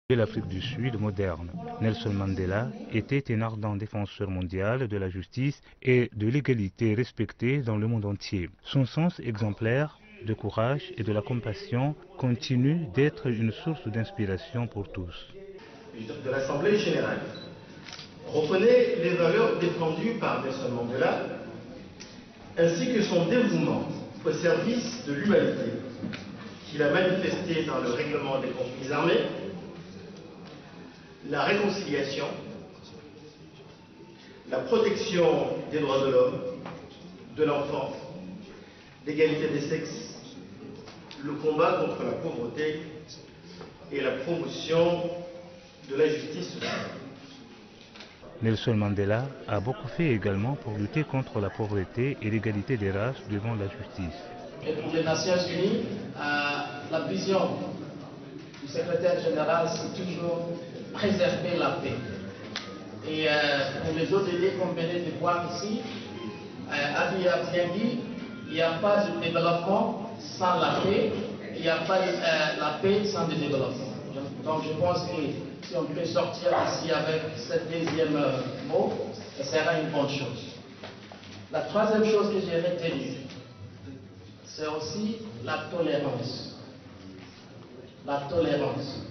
de l'Afrique du Sud moderne. Nelson Mandela était un ardent défenseur mondial de la justice et de l'égalité respectée dans le monde entier. Son sens exemplaire de courage et de la compassion continue d'être une source d'inspiration pour tous. De l'Assemblée générale reconnaît les valeurs défendues par Nelson Mandela ainsi que son dévouement au service de l'humanité qu'il a manifesté dans le règlement des conflits armés, la réconciliation, la protection des droits de l'homme, de l'enfant, l'égalité des sexes, le combat contre la pauvreté et la promotion de la justice sociale. Nelson Mandela a beaucoup fait également pour lutter contre la pauvreté et l'égalité des races devant la justice. Et pour les Nations Unies, la vision du secrétaire général, c'est toujours préserver la paix. Et pour les autres idées qu'on venait de voir ici, Adi a bien dit, il n'y a pas de développement sans la paix, il n'y a pas de la paix sans le développement. Donc je pense que si on peut sortir ici avec ce deuxième mot, ce sera une bonne chose. La troisième chose que j'ai retenue, c'est aussi la tolérance. La tolérance.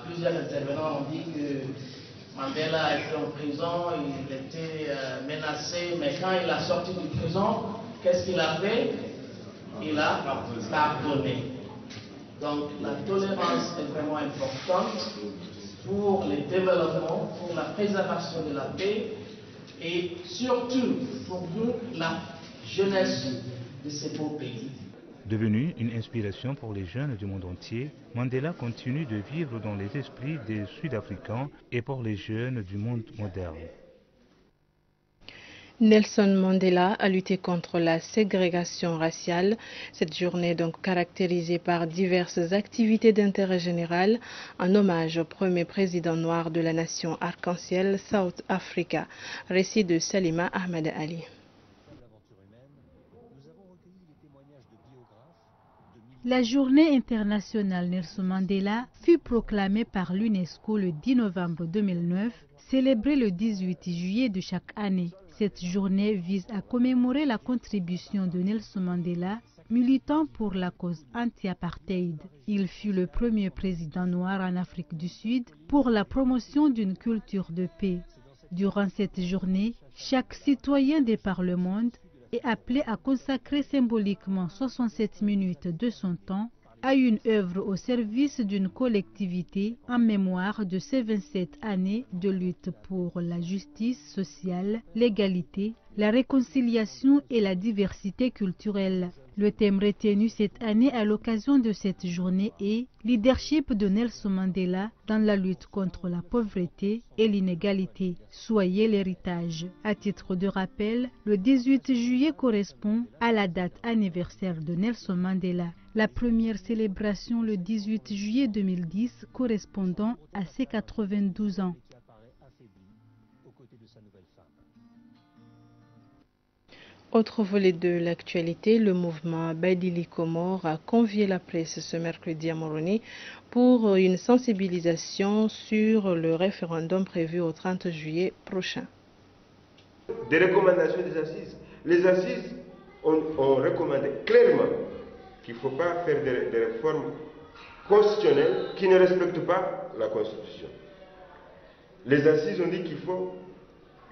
Plusieurs intervenants ont dit que Mandela était en prison, il était menacé, mais quand il a sorti de prison, qu'est-ce qu'il a fait? Il a pardonné. Donc la tolérance est vraiment importante pour le développement, pour la préservation de la paix et surtout pour la jeunesse de ces beaux pays. Devenu une inspiration pour les jeunes du monde entier, Mandela continue de vivre dans les esprits des Sud-Africains et pour les jeunes du monde moderne. Nelson Mandela a lutté contre la ségrégation raciale. Cette journée est donc caractérisée par diverses activités d'intérêt général en hommage au premier président noir de la nation arc-en-ciel South Africa. Récit de Salima Ahmed Ali. La journée internationale Nelson Mandela fut proclamée par l'UNESCO le 10 novembre 2009, célébrée le 18 juillet de chaque année. Cette journée vise à commémorer la contribution de Nelson Mandela, militant pour la cause anti-apartheid. Il fut le premier président noir en Afrique du Sud pour la promotion d'une culture de paix. Durant cette journée, chaque citoyen de par le monde est appelé à consacrer symboliquement 67 minutes de son temps à une œuvre au service d'une collectivité en mémoire de ces 27 années de lutte pour la justice sociale, l'égalité, la réconciliation et la diversité culturelle. Le thème retenu cette année à l'occasion de cette journée est « Leadership de Nelson Mandela dans la lutte contre la pauvreté et l'inégalité. Soyez l'héritage ». À titre de rappel, le 18 juillet correspond à la date anniversaire de Nelson Mandela. La première célébration le 18 juillet 2010 correspondant à ses 92 ans. Autre volet de l'actualité, le mouvement Badili Comore a convié la presse ce mercredi à Moroni pour une sensibilisation sur le référendum prévu au 30 juillet prochain. Des recommandations des assises. Les assises ont recommandé clairement qu'il ne faut pas faire des réformes constitutionnelles qui ne respectent pas la Constitution. Les assises ont dit qu'il faut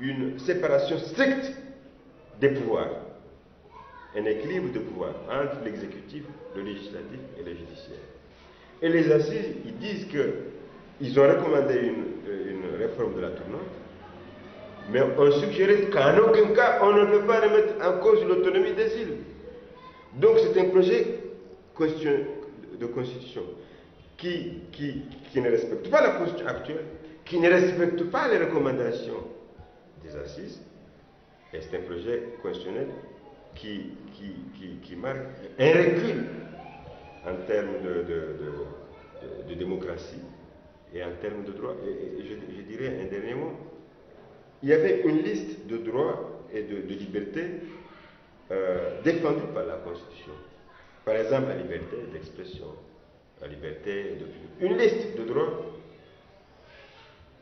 une séparation stricte des pouvoirs, un équilibre de pouvoir entre l'exécutif, le législatif et le judiciaire. Et les assises, ils disent qu'ils ont recommandé une réforme de la tournante, mais ont suggéré qu'en aucun cas on ne peut pas remettre en cause l'autonomie des îles. Donc c'est un projet de constitution qui ne respecte pas la constitution actuelle, qui ne respecte pas les recommandations des assises, et c'est un projet constitutionnel qui marque un recul en termes de démocratie et en termes de droits. Et je dirais un dernier mot. Il y avait une liste de droits et de libertés défendus par la Constitution. Par exemple, la liberté d'expression, la liberté, une liste de droits.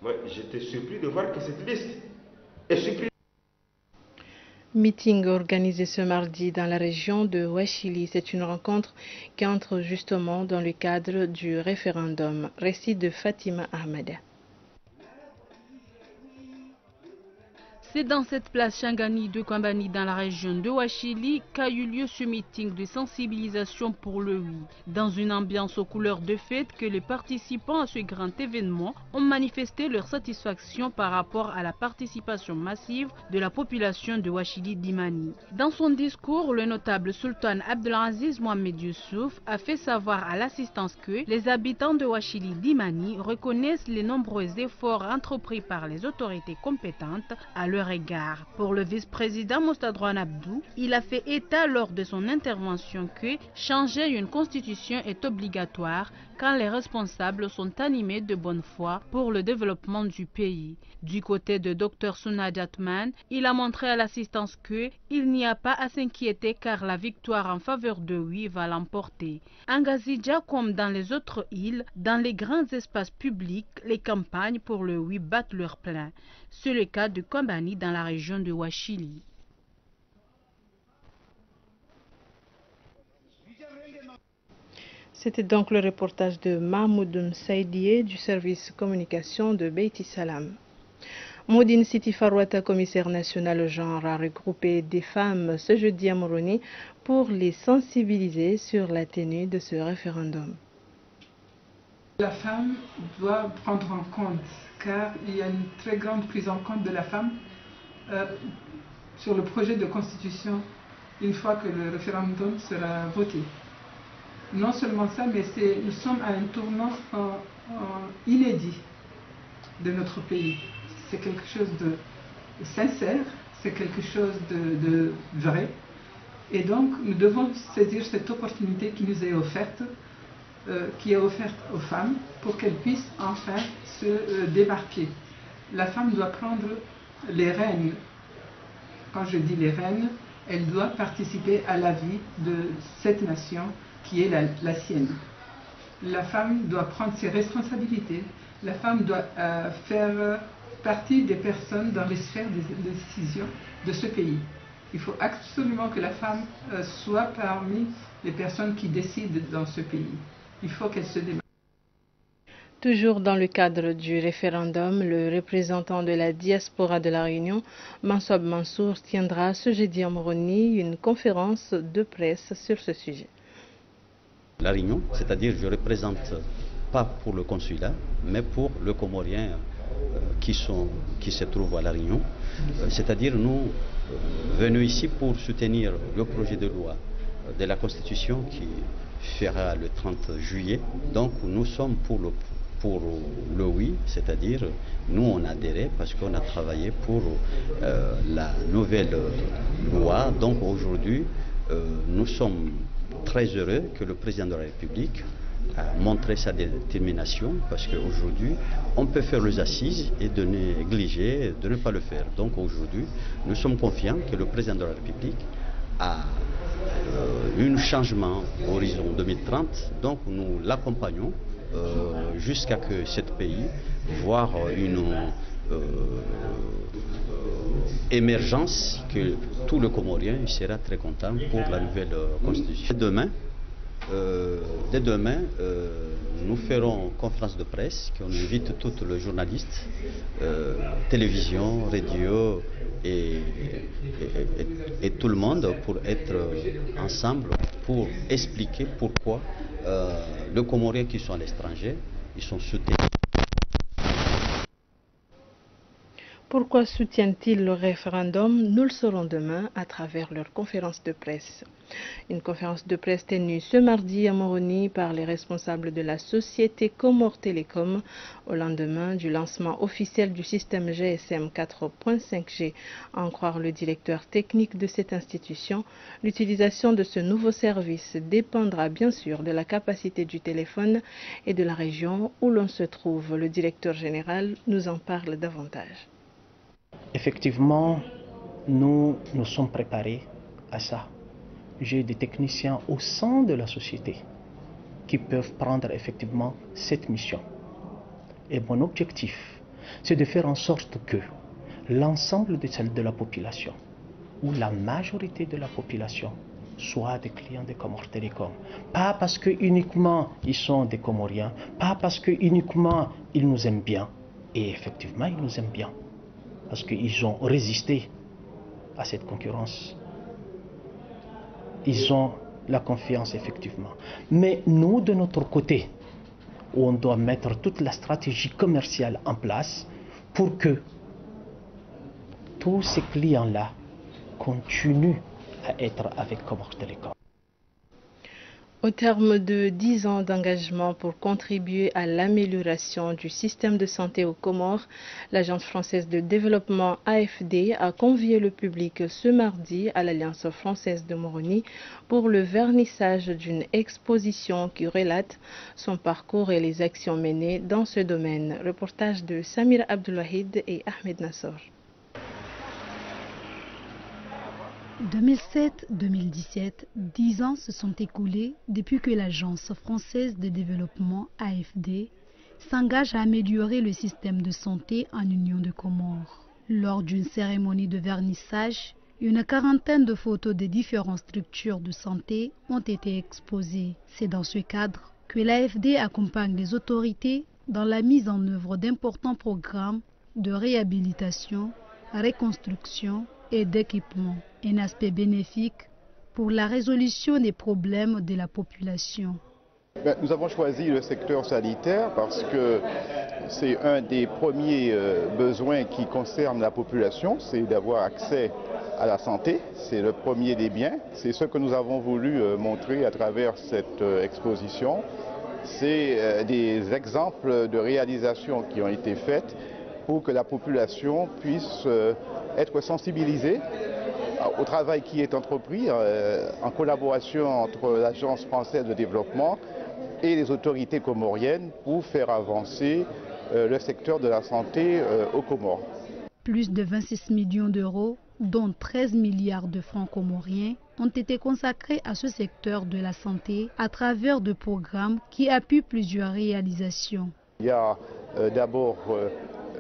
Moi, j'étais surpris de voir que cette liste est supprimée. Meeting organisé ce mardi dans la région de Ouachili. C'est une rencontre qui entre justement dans le cadre du référendum. Récit de Fatima Ahmed. C'est dans cette place Changani de Kambani dans la région de Ouachili qu'a eu lieu ce meeting de sensibilisation pour le oui. Dans une ambiance aux couleurs de fête que les participants à ce grand événement ont manifesté leur satisfaction par rapport à la participation massive de la population de Ouachili d'Imani. Dans son discours, le notable sultan Abdelaziz Mohamed Youssouf a fait savoir à l'assistance que les habitants de Ouachili d'Imani reconnaissent les nombreux efforts entrepris par les autorités compétentes à leur égard. Pour le vice-président Moustadrouane Abdou, il a fait état lors de son intervention que changer une constitution est obligatoire quand les responsables sont animés de bonne foi pour le développement du pays. Du côté de Dr Sounad Atman, il a montré à l'assistance qu'il n'y a pas à s'inquiéter car la victoire en faveur de oui va l'emporter. En Gazidja comme dans les autres îles, dans les grands espaces publics, les campagnes pour le oui battent leur plein. C'est le cas de Kambani dans la région de Ouachili. C'était donc le reportage de Mahmoud Saïdié du service communication de Beiti Salam. Maudine Siti Farouata, commissaire national au genre, a regroupé des femmes ce jeudi à Moroni pour les sensibiliser sur la tenue de ce référendum. La femme doit prendre en compte, car il y a une très grande prise en compte de la femme sur le projet de constitution une fois que le référendum sera voté. Non seulement ça, mais nous sommes à un tournant inédit de notre pays. C'est quelque chose de sincère, c'est quelque chose de vrai. Et donc, nous devons saisir cette opportunité qui nous est offerte, aux femmes, pour qu'elles puissent enfin se démarquer. La femme doit prendre les rênes. Quand je dis les rênes, elle doit participer à la vie de cette nation qui est la sienne. La femme doit prendre ses responsabilités. La femme doit faire partie des personnes dans les sphères de décision de ce pays. Il faut absolument que la femme soit parmi les personnes qui décident dans ce pays. Il faut qu'elle se démarque. Toujours dans le cadre du référendum, le représentant de la diaspora de la Réunion, Mansoub Mansour, tiendra ce jeudi à Moroni une conférence de presse sur ce sujet. La Réunion, c'est-à-dire je représente pas pour le consulat, mais pour le Comorien qui se trouve à La Réunion. C'est-à-dire nous venus ici pour soutenir le projet de loi de la Constitution qui fera le 30 juillet. Donc nous sommes pour le oui, c'est-à-dire nous on a adhéré parce qu'on a travaillé pour la nouvelle loi. Donc aujourd'hui nous sommes très heureux que le président de la République a montré sa détermination parce qu'aujourd'hui on peut faire les assises et de négliger, de ne pas le faire. Donc aujourd'hui nous sommes confiants que le président de la République a un changement horizon 2030, donc nous l'accompagnons jusqu'à que ce pays voit une émergence, que tout le Comorien sera très content pour la nouvelle constitution. Dès demain, nous ferons conférence de presse, qu'on invite tous les journalistes, télévision, radio et tout le monde pour être ensemble, pour expliquer pourquoi les Comoriens qui sont à l'étranger, ils sont soutenus. Pourquoi soutiennent-ils le référendum? Nous le saurons demain à travers leur conférence de presse. Une conférence de presse tenue ce mardi à Moroni par les responsables de la société Comore Télécom au lendemain du lancement officiel du système GSM 4.5G. À en croire le directeur technique de cette institution, l'utilisation de ce nouveau service dépendra bien sûr de la capacité du téléphone et de la région où l'on se trouve. Le directeur général nous en parle davantage. Effectivement, nous nous sommes préparés à ça. J'ai des techniciens au sein de la société qui peuvent prendre effectivement cette mission. Et mon objectif, c'est de faire en sorte que l'ensemble de la population, ou la majorité de la population, soient des clients de Comores Telecom. Pas parce que uniquement ils sont des Comoriens, pas parce que uniquement ils nous aiment bien. Et effectivement, ils nous aiment bien, parce qu'ils ont résisté à cette concurrence. Ils ont la confiance, effectivement. Mais nous, de notre côté, on doit mettre toute la stratégie commerciale en place pour que tous ces clients-là continuent à être avec Comores Telecom. Au terme de 10 ans d'engagement pour contribuer à l'amélioration du système de santé aux Comores, l'Agence française de développement AFD a convié le public ce mardi à l'Alliance française de Moroni pour le vernissage d'une exposition qui relate son parcours et les actions menées dans ce domaine. Reportage de Samir Abdelwahid et Ahmed Nassor. 2007-2017, 10 ans se sont écoulés depuis que l'Agence française de développement AFD s'engage à améliorer le système de santé en Union de Comores. Lors d'une cérémonie de vernissage, une quarantaine de photos des différentes structures de santé ont été exposées. C'est dans ce cadre que l'AFD accompagne les autorités dans la mise en œuvre d'importants programmes de réhabilitation, reconstruction et d'équipement. Un aspect bénéfique pour la résolution des problèmes de la population. Nous avons choisi le secteur sanitaire parce que c'est un des premiers besoins qui concerne la population, c'est d'avoir accès à la santé, c'est le premier des biens. C'est ce que nous avons voulu montrer à travers cette exposition. C'est des exemples de réalisations qui ont été faites pour que la population puisse être sensibilisée au travail qui est entrepris en collaboration entre l'Agence française de développement et les autorités comoriennes pour faire avancer le secteur de la santé aux Comores. Plus de 26 millions d'euros, dont 13 milliards de francs comoriens, ont été consacrés à ce secteur de la santé à travers de programmes qui appuient plusieurs réalisations. Il y a d'abord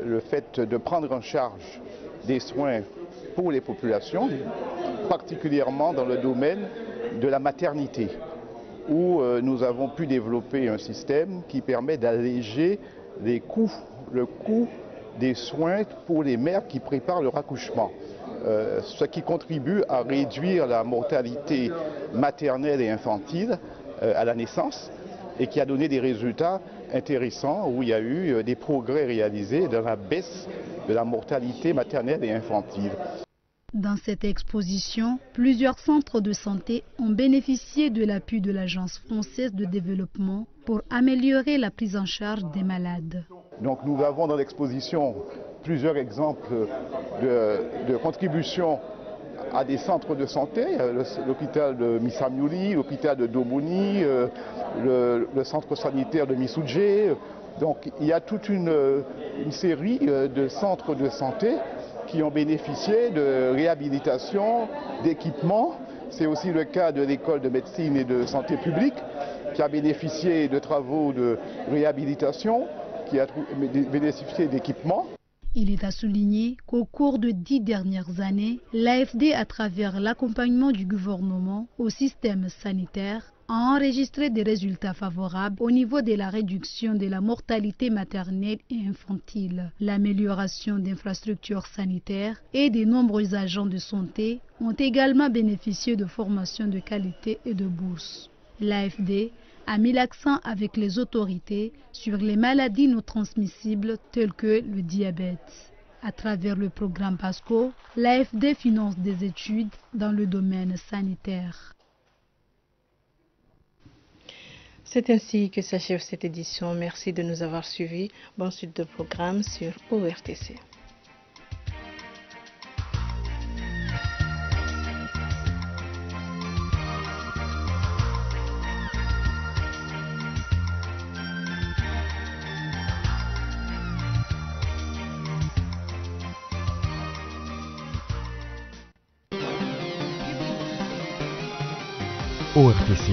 le fait de prendre en charge des soins pour les populations, particulièrement dans le domaine de la maternité, où nous avons pu développer un système qui permet d'alléger le coût des soins pour les mères qui préparent leur accouchement, ce qui contribue à réduire la mortalité maternelle et infantile à la naissance et qui a donné des résultats intéressants où il y a eu des progrès réalisés dans la baisse de la mortalité maternelle et infantile. Dans cette exposition, plusieurs centres de santé ont bénéficié de l'appui de l'Agence française de développement pour améliorer la prise en charge des malades. Donc nous avons dans l'exposition plusieurs exemples de contributions à des centres de santé, l'hôpital de Missamiouli, l'hôpital de Domoni, le centre sanitaire de Missoujedji. Donc il y a toute une série de centres de santé qui ont bénéficié de réhabilitation, d'équipements. C'est aussi le cas de l'école de médecine et de santé publique qui a bénéficié de travaux de réhabilitation, qui a bénéficié d'équipements. Il est à souligner qu'au cours de 10 dernières années, l'AFD, à travers l'accompagnement du gouvernement au système sanitaire, a enregistré des résultats favorables au niveau de la réduction de la mortalité maternelle et infantile. L'amélioration d'infrastructures sanitaires et de nombreux agents de santé ont également bénéficié de formations de qualité et de bourses. L'AFD a mis l'accent avec les autorités sur les maladies non transmissibles telles que le diabète. À travers le programme PASCO, l'AFD finance des études dans le domaine sanitaire. C'est ainsi que s'achève cette édition. Merci de nous avoir suivis. Bonne suite de programme sur ORTC. ORTC,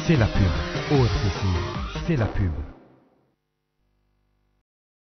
c'est la pub. ORTC, c'est la pub.